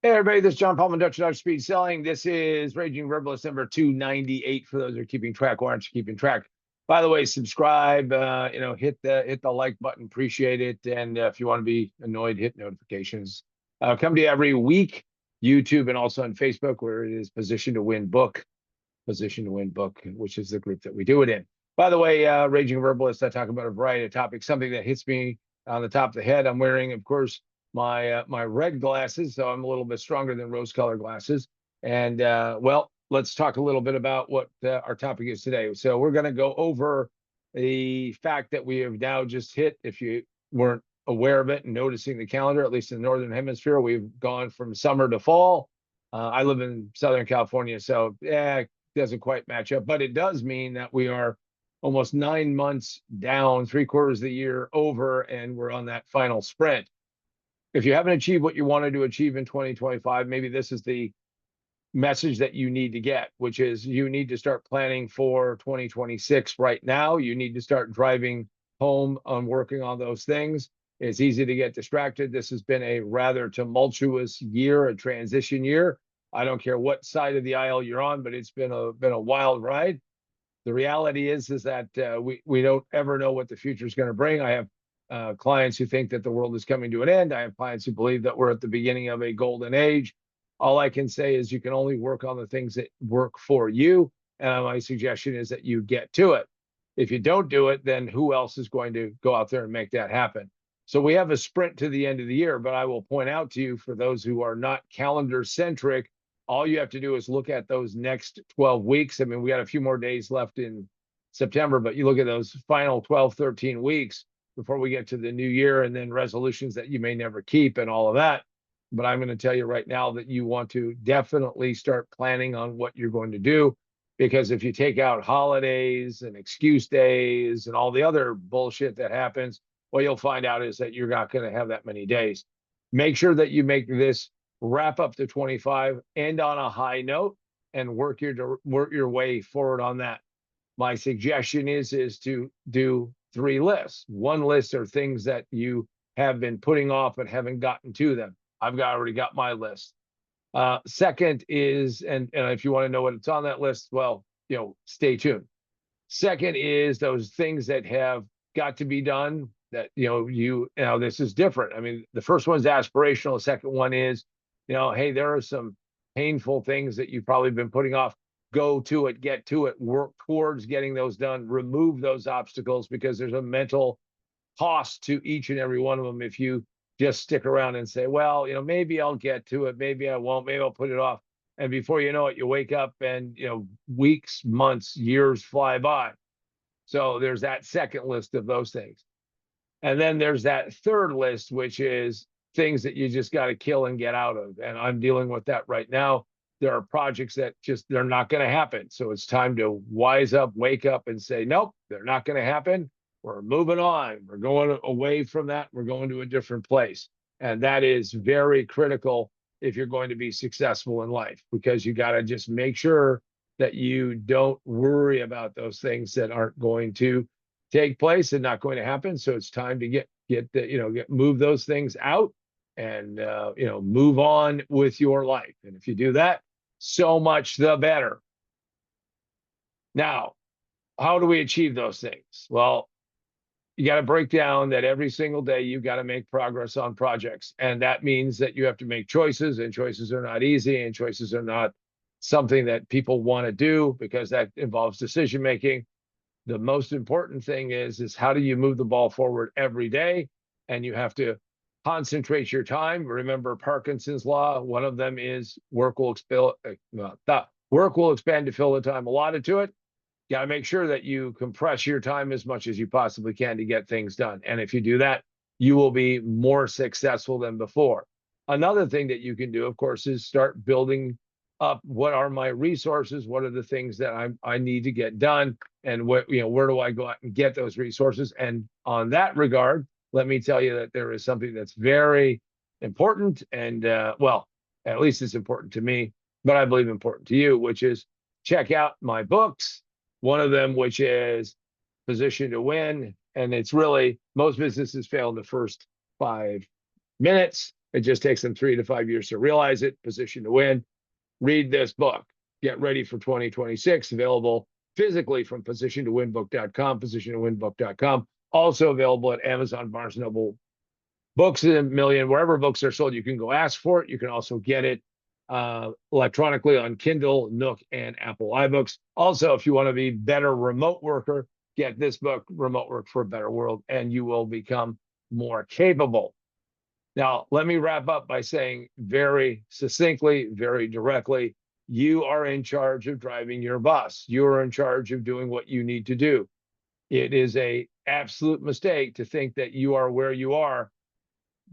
Hey everybody, this is John Palman, Dutch Speed Selling. This is Raging Verbalist number 298 for those who are keeping track or aren't keeping track. By the way, subscribe, hit the like button, appreciate it. And if you want to be annoyed, hit notifications. Come to you every week, YouTube and also on Facebook, where it is Position to Win Book, which is the group that we do it in. By the way, Raging Verbalist, I talk about a variety of topics, something that hits me on the top of the head. I'm wearing, of course, my red glasses, so I'm a little bit stronger than rose-colored glasses. And well, let's talk a little bit about what our topic is today. So we're going to go over the fact that we have now just hit, if you weren't aware of it and noticing the calendar, at least in the Northern Hemisphere, we've gone from summer to fall. I live in Southern California, so it doesn't quite match up, but it does mean that we are almost 9 months down, 3/4 of the year over, and we're on that final sprint. If you haven't achieved what you wanted to achieve in 2025, maybe this is the message that you need to get, which is you need to start planning for 2026 right now. You need to start driving home on working on those things. It's easy to get distracted. This has been a rather tumultuous year, a transition year. I don't care what side of the aisle you're on, but it's been a wild ride. The reality is that we don't ever know what the future is going to bring. I have clients who think that the world is coming to an end. I have clients who believe that we're at the beginning of a golden age. All I can say is you can only work on the things that work for you. And my suggestion is that you get to it. If you don't do it, then who else is going to go out there and make that happen? So we have a sprint to the end of the year, but I will point out to you, for those who are not calendar centric, all you have to do is look at those next 12 weeks. I mean, we got a few more days left in September, but you look at those final 12, 13 weeks before we get to the new year, and then resolutions that you may never keep and all of that. But I'm going to tell you right now that you want to definitely start planning on what you're going to do, because if you take out holidays and excuse days and all the other bullshit that happens, what you'll find out is that you're not going to have that many days. Make sure that you make this wrap up to 25, end on a high note, and work your way forward on that. My suggestion is to do 3 lists. One list are things that you have been putting off but haven't gotten to them. I've already got my list. Second is, and if you want to know what it's on that list, well, stay tuned. Second is those things that have got to be done that, this is different. I mean, the first one's aspirational. The second one is, hey, there are some painful things that you've probably been putting off. Go to it, get to it, work towards getting those done, remove those obstacles, because there's a mental cost to each and every one of them if you just stick around and say, well, maybe I'll get to it, maybe I won't, maybe I'll put it off. And before you know it, you wake up and, weeks, months, years fly by. So there's that second list of those things. And then there's that third list, which is things that you just got to kill and get out of. And I'm dealing with that right now. There are projects that they're not going to happen. So it's time to wise up, wake up and say, nope, they're not going to happen. We're moving on. We're going away from that. We're going to a different place. And that is very critical if you're going to be successful in life, because you got to just make sure that you don't worry about those things that aren't going to take place and not going to happen. So it's time to move those things out and, move on with your life. And if you do that, so much the better. Now, how do we achieve those things? Well, you got to break down that every single day you've got to make progress on projects. And that means that you have to make choices, and choices are not easy, and choices are not something that people want to do, because that involves decision making. The most important thing is how do you move the ball forward every day? And you have to concentrate your time. Remember Parkinson's law. One of them is work will expand to fill the time allotted to it. You got to make sure that you compress your time as much as you possibly can to get things done. And if you do that, you will be more successful than before. Another thing that you can do, of course, is start building up. What are my resources? What are the things that I need to get done? And where do I go out and get those resources? And on that regard, let me tell you that there is something that's very important, and well, at least it's important to me, but I believe important to you, which is check out my books. One of them, which is Position to Win, and it's really, most businesses fail in the first 5 minutes. It just takes them 3 to 5 years to realize it. Position to win. Read this book. Get ready for 2026. Available physically from positiontowinbook.com, positiontowinbook.com. Also available at Amazon, Barnes & Noble, Books a Million, wherever books are sold. You can go ask for it. You can also get it electronically on Kindle, Nook, and Apple iBooks. Also, if you want to be a better remote worker, get this book, Remote Work for a Better World, and you will become more capable. Now, let me wrap up by saying very succinctly, very directly, you are in charge of driving your bus. You are in charge of doing what you need to do. It is an absolute mistake to think that you are where you are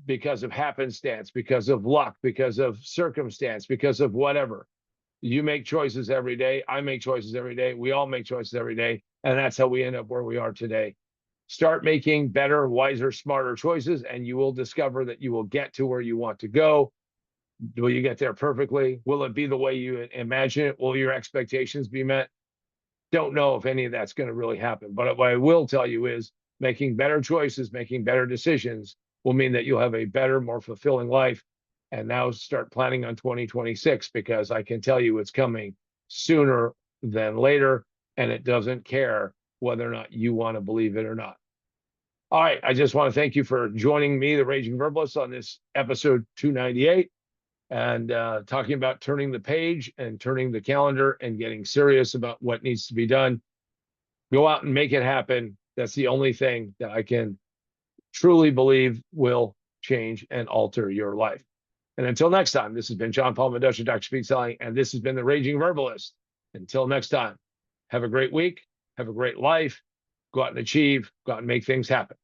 because of happenstance, because of luck, because of circumstance, because of whatever. You make choices every day. I make choices every day. We all make choices every day. And that's how we end up where we are today. Start making better, wiser, smarter choices, and you will discover that you will get to where you want to go. Will you get there perfectly? Will it be the way you imagine it? Will your expectations be met? Don't know if any of that's going to really happen. But what I will tell you is making better choices, making better decisions will mean that you'll have a better, more fulfilling life. And now start planning on 2026, because I can tell you it's coming sooner than later, and it doesn't care whether or not you want to believe it or not. All right, I just want to thank you for joining me, the Raging Verbalist, on this episode 298, and talking about turning the page and turning the calendar and getting serious about what needs to be done. Go out and make it happen. That's the only thing that I can truly believe will change and alter your life. And until next time, this has been John Paul Mendoza, Dr. Speed Selling, and this has been the Raging Verbalist. Until next time, have a great week, have a great life, go out and achieve, go out and make things happen.